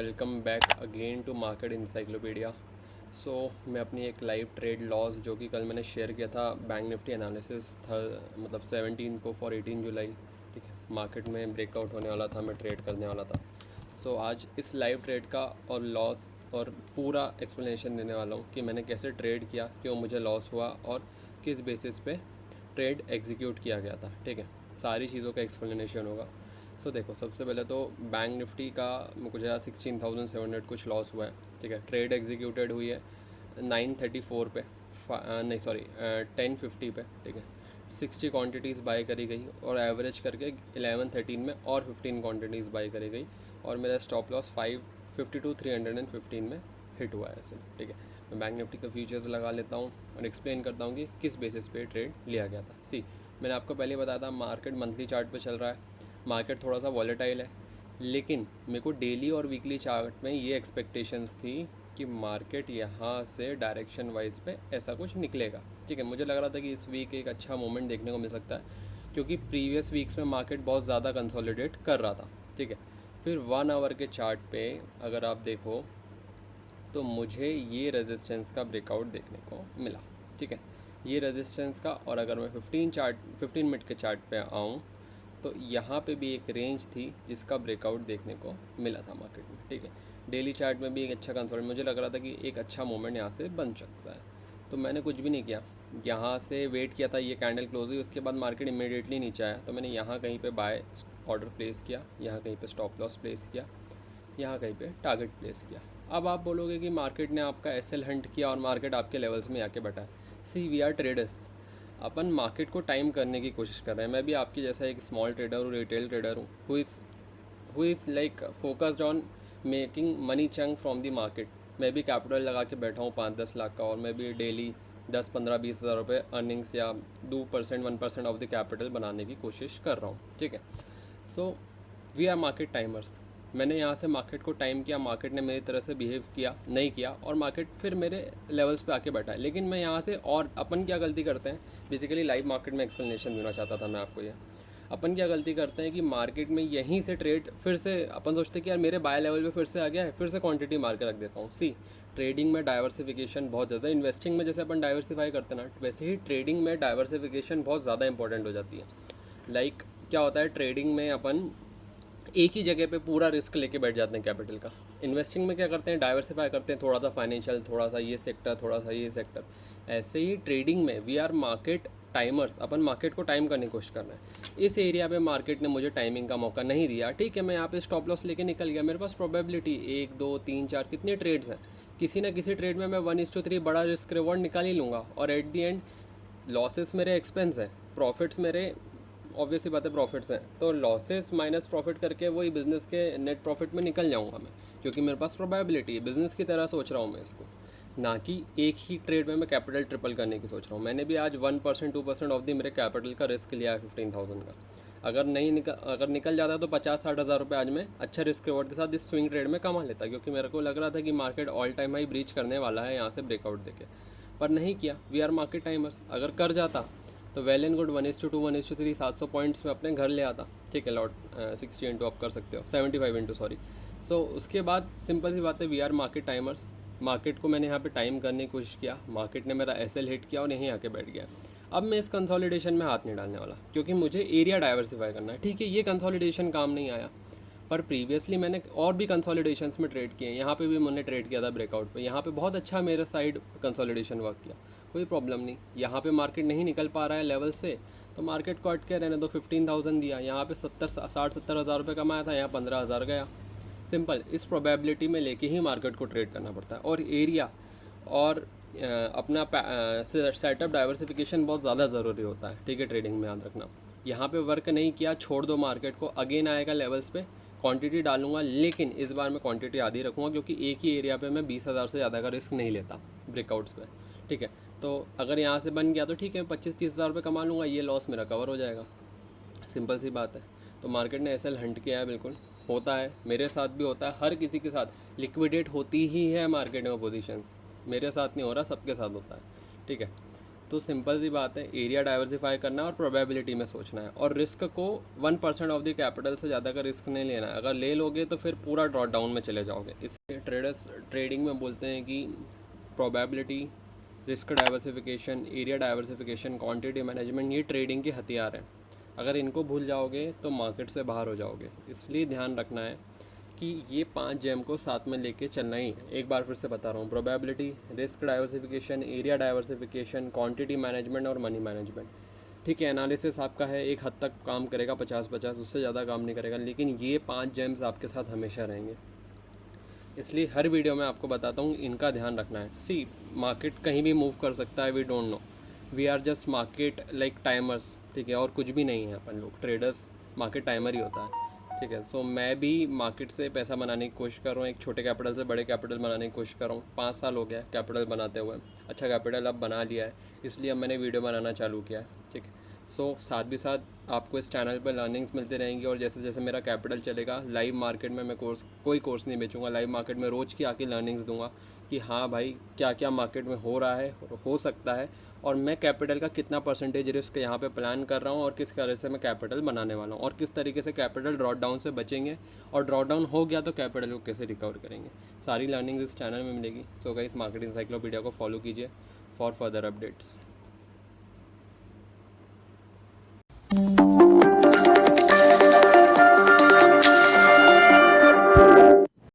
Welcome back again to market encyclopedia. So मैं अपनी एक लाइव ट्रेड लॉस जो कि कल मैंने शेयर किया था बैंक निफ्टी एनालिसिस था, मतलब 17 को फॉर 18 जुलाई। ठीक है, मार्केट में ब्रेकआउट होने वाला था, मैं ट्रेड करने वाला था। सो आज इस लाइव ट्रेड का और लॉस और पूरा एक्सप्लेनेशन देने वाला हूँ कि मैंने कैसे ट्रेड किया, क्यों मुझे लॉस हुआ और किस बेसिस पे ट्रेड एग्जीक्यूट किया गया था। ठीक है, सारी चीज़ों का एक्सप्लेनेशन होगा। सो देखो, सबसे पहले तो बैंक निफ्टी का मुझे 16,700 कुछ लॉस हुआ है। ठीक है, ट्रेड एग्जीक्यूटेड हुई है 934 पे, नहीं सॉरी 1050 पे। ठीक है, 60 क्वांटिटीज़ बाय करी गई और एवरेज करके 1113 में और 15 क्वांटिटीज़ बाय करी गई और मेरा स्टॉप लॉस 552,315 में हिट हुआ है ऐसे। ठीक है, मैं बैंक निफ्टी का फ्यूचर्स लगा लेता हूँ और एक्सप्लेन करता हूँ कि किस बेसिस पे ट्रेड लिया गया था। सी, मैंने आपको पहले बताया था मार्केट मंथली चार्ट पे चल रहा है, मार्केट थोड़ा सा वॉलेटाइल है, लेकिन मेरे को डेली और वीकली चार्ट में ये एक्सपेक्टेशंस थी कि मार्केट यहाँ से डायरेक्शन वाइज पे ऐसा कुछ निकलेगा। ठीक है, मुझे लग रहा था कि इस वीक एक अच्छा मोमेंट देखने को मिल सकता है, क्योंकि प्रीवियस वीक्स में मार्केट बहुत ज़्यादा कंसोलिडेट कर रहा था। ठीक है, फिर 1 आवर के चार्ट पे अगर आप देखो तो मुझे ये रेजिस्टेंस का ब्रेकआउट देखने को मिला। ठीक है, ये रेजिस्टेंस का, और अगर मैं 15 मिनट के चार्ट पे आऊँ तो यहाँ पे भी एक रेंज थी जिसका ब्रेकआउट देखने को मिला था मार्केट में। ठीक है, डेली चार्ट में भी एक अच्छा कंसोलिडेट, मुझे लग रहा था कि एक अच्छा मोमेंट यहाँ से बन सकता है। तो मैंने कुछ भी नहीं किया, यहाँ से वेट किया था ये कैंडल क्लोज हुई, उसके बाद मार्केट इमीडिएटली नीचे आया तो मैंने यहाँ कहीं पे बाय ऑर्डर प्लेस किया, यहाँ कहीं पे स्टॉप लॉस प्लेस किया, यहाँ कहीं पे टारगेट प्लेस किया। अब आप बोलोगे कि मार्केट ने आपका एसएल हंट किया और मार्केट आपके लेवल्स में आके बैठा है। सी, वी आर ट्रेडर्स, अपन मार्केट को टाइम करने की कोशिश कर रहे हैं। मैं भी आपकी जैसा एक स्मॉल ट्रेडर हूँ, रिटेल ट्रेडर हूँ, who is like focused on making money chunk from the market. मैं भी कैपिटल लगा के बैठा हूँ 5-10 लाख का, और मैं भी डेली 10-15-20 हज़ार रुपये अर्निंग्स या 2% 1% ऑफ द कैपिटल बनाने की कोशिश कर रहा हूँ। ठीक है, so we are market timers. मैंने यहाँ से मार्केट को टाइम किया, मार्केट ने मेरी तरह से बिहेव किया नहीं किया और मार्केट फिर मेरे लेवल्स पे आके बैठा है। लेकिन मैं यहाँ से, और अपन क्या गलती करते हैं, बेसिकली लाइव मार्केट में एक्सप्लेनेशन देना चाहता था मैं आपको। ये अपन क्या गलती करते हैं कि मार्केट में यहीं से ट्रेड, फिर से अपन सोचते हैं कि यार मेरे बाय लेवल पे फिर से आ गया है, फिर से क्वांटिटी मार के रख देता हूँ। सी, ट्रेडिंग में डाइवर्सिफिकेशन बहुत ज़्यादा, इन्वेस्टिंग में जैसे अपन डाइवर्सिफाई करते हैं ना, वैसे ही ट्रेडिंग में डाइवर्सिफिकेशन बहुत ज़्यादा इंपॉर्टेंट हो जाती है। लाइक क्या होता है, ट्रेडिंग में अपन एक ही जगह पे पूरा रिस्क लेके बैठ जाते हैं कैपिटल का। इन्वेस्टिंग में क्या करते हैं, डाइवर्सिफाई करते हैं, थोड़ा सा फाइनेंशियल, थोड़ा सा ये सेक्टर, थोड़ा सा ये सेक्टर। ऐसे ही ट्रेडिंग में वी आर मार्केट टाइमर्स, अपन मार्केट को टाइम करने की कोशिश कर रहे हैं। इस एरिया पे मार्केट ने मुझे टाइमिंग का मौका नहीं दिया। ठीक है, मैं यहाँ पे स्टॉप लॉस लेके निकल गया, मेरे पास प्रोबेबिलिटी 1 2 3 4 कितने ट्रेड्स हैं, किसी ना किसी ट्रेड में मैं 1:3 बड़ा रिस्क रिवॉर्ड निकाल ही लूँगा, और एट दी एंड लॉसेस मेरे एक्सपेंस है, प्रॉफिट्स मेरे ऑब्वियस ही बात है प्रॉफिट्स हैं, तो लॉसेस माइनस प्रॉफिट करके वही बिज़नेस के नेट प्रॉफिट में निकल जाऊंगा मैं, क्योंकि मेरे पास प्रोबेबिलिटी है। बिज़नेस की तरह सोच रहा हूँ मैं इसको, ना कि एक ही ट्रेड में मैं कैपिटल ट्रिपल करने की सोच रहा हूँ। मैंने भी आज 1% 2% ऑफ दी मेरे कैपिटल का रिस्क लिया है 15,000 का। अगर निकल जाता तो 50-60 हज़ार रुपये आज मैं अच्छा रिस्क रिवॉर्ड के साथ इस स्विंग ट्रेड में कमा लेता, क्योंकि मेरे को लग रहा था कि market all time high breach करने वाला है यहाँ से ब्रेकआउट देके, पर नहीं किया। वी आर मार्केट टाइमर्स, अगर कर जाता तो वेल एंड गुड, 1:2 1:3 700 पॉइंट्स में अपने घर ले आता। ठीक है, लॉट 60 इंटू आप कर सकते हो, 75 इंटू सॉरी। सो उसके बाद सिंपल सी बात है, we are market timers. Market को मैंने यहाँ पे टाइम करने की कोशिश किया, मार्केट ने मेरा एसएल हिट किया और यहीं आके बैठ गया। अब मैं इस कंसोलिडेशन में हाथ नहीं डालने वाला, क्योंकि मुझे एरिया डाइवर्सिफाई करना है। ठीक है, ये कंसोलिडेशन काम नहीं आया, पर प्रीवियसली मैंने और भी कंसोलिडेशंस में ट्रेड किए हैं। यहाँ पे भी मैंने ट्रेड किया था ब्रेकआउट पे, यहाँ पे बहुत अच्छा मेरे साइड कंसोलिडेशन वर्क किया, कोई प्रॉब्लम नहीं। यहाँ पे मार्केट नहीं निकल पा रहा है लेवल से, तो मार्केट को अटके रहने दो। 15,000 दिया, यहाँ पे 60-70 हज़ार रुपये कमाया था, यहाँ 15,000 गया। सिंपल, इस प्रोबेबिलिटी में लेके ही मार्केट को ट्रेड करना पड़ता है। और एरिया और अपना सेटअप डाइवर्सिफिकेशन बहुत ज़्यादा ज़रूरी होता है। ठीक है, ट्रेडिंग में याद रखना, यहाँ पे वर्क नहीं किया, छोड़ दो मार्केट को, अगेन आएगा लेवल्स पे, क्वांटिटी डालूंगा, लेकिन इस बार मैं क्वांटिटी आधी रखूँगा, क्योंकि एक ही एरिया पे मैं 20,000 से ज़्यादा का रिस्क नहीं लेता ब्रेकआउट्स पे। ठीक है, तो अगर यहाँ से बन गया तो ठीक है, 25-30 हज़ार रुपये कमा लूँगा, ये लॉस मेरा कवर हो जाएगा। सिंपल सी बात है। तो मार्केट ने एसएल हंट किया है, बिल्कुल होता है, मेरे साथ भी होता है, हर किसी के साथ लिक्विडेट होती ही है मार्केट में पोजीशंस। मेरे साथ नहीं हो रहा, सबके साथ होता है। ठीक है, तो सिंपल सी बात है, एरिया डाइवर्सिफाई करना है और प्रोबेबिलिटी में सोचना है, और रिस्क को 1% ऑफ द कैपिटल से ज़्यादा का रिस्क नहीं लेना है। अगर ले लोगे तो फिर पूरा ड्रॉ डाउन में चले जाओगे। इसलिए ट्रेडर्स ट्रेडिंग में बोलते हैं कि probability, risk diversification, area diversification, quantity management, ये ट्रेडिंग के हथियार हैं। अगर इनको भूल जाओगे तो मार्केट से बाहर हो जाओगे। इसलिए ध्यान रखना है कि ये 5 जेम को साथ में लेके चलना ही है। एक बार फिर से बता रहा हूँ, probability, risk diversification, area diversification, quantity management और मनी मैनेजमेंट। ठीक है, एनालिसिस आपका है, एक हद तक काम करेगा, 50-50, उससे ज़्यादा काम नहीं करेगा, लेकिन ये 5 जेम्स आपके साथ हमेशा रहेंगे। इसलिए हर वीडियो में आपको बताता हूँ, इनका ध्यान रखना है। सी, मार्केट कहीं भी मूव कर सकता है, we don't know, we are just market like timers. ठीक है, और कुछ भी नहीं है अपन लोग, ट्रेडर्स मार्केट टाइमर ही होता है। ठीक है, सो मैं भी मार्केट से पैसा बनाने की कोशिश कर रहा हूँ, एक छोटे कैपिटल से बड़े कैपिटल बनाने की कोशिश कर रहा हूँ। 5 साल हो गया कैपिटल बनाते हुए, अच्छा कैपिटल अब बना लिया है, इसलिए अब मैंने वीडियो बनाना चालू किया है। ठीक है, सो साथ भी साथ आपको इस चैनल पर लर्निंग्स मिलती रहेंगी, और जैसे जैसे मेरा कैपिटल चलेगा, लाइव मार्केट में मैं कोई कोर्स नहीं बेचूंगा, लाइव मार्केट में रोज़ की आके लर्निंग्स दूंगा कि हाँ भाई क्या क्या मार्केट में हो रहा है, हो सकता है, और मैं कैपिटल का कितना परसेंटेज रिस्क यहाँ पे प्लान कर रहा हूँ, और किस तरह से मैं कैपिटल बनाने वाला हूँ, और किस तरीके से कैपिटल ड्रॉ डाउन से बचेंगे, और ड्रॉ डाउन हो गया तो कैपिटल को कैसे रिकवर करेंगे। सारी लर्निंग्स इस चैनल में मिलेगी। सो गाइस, मार्केट इंसाइक्लोपीडिया को फॉलो कीजिए फॉर फर्दर अपडेट्स।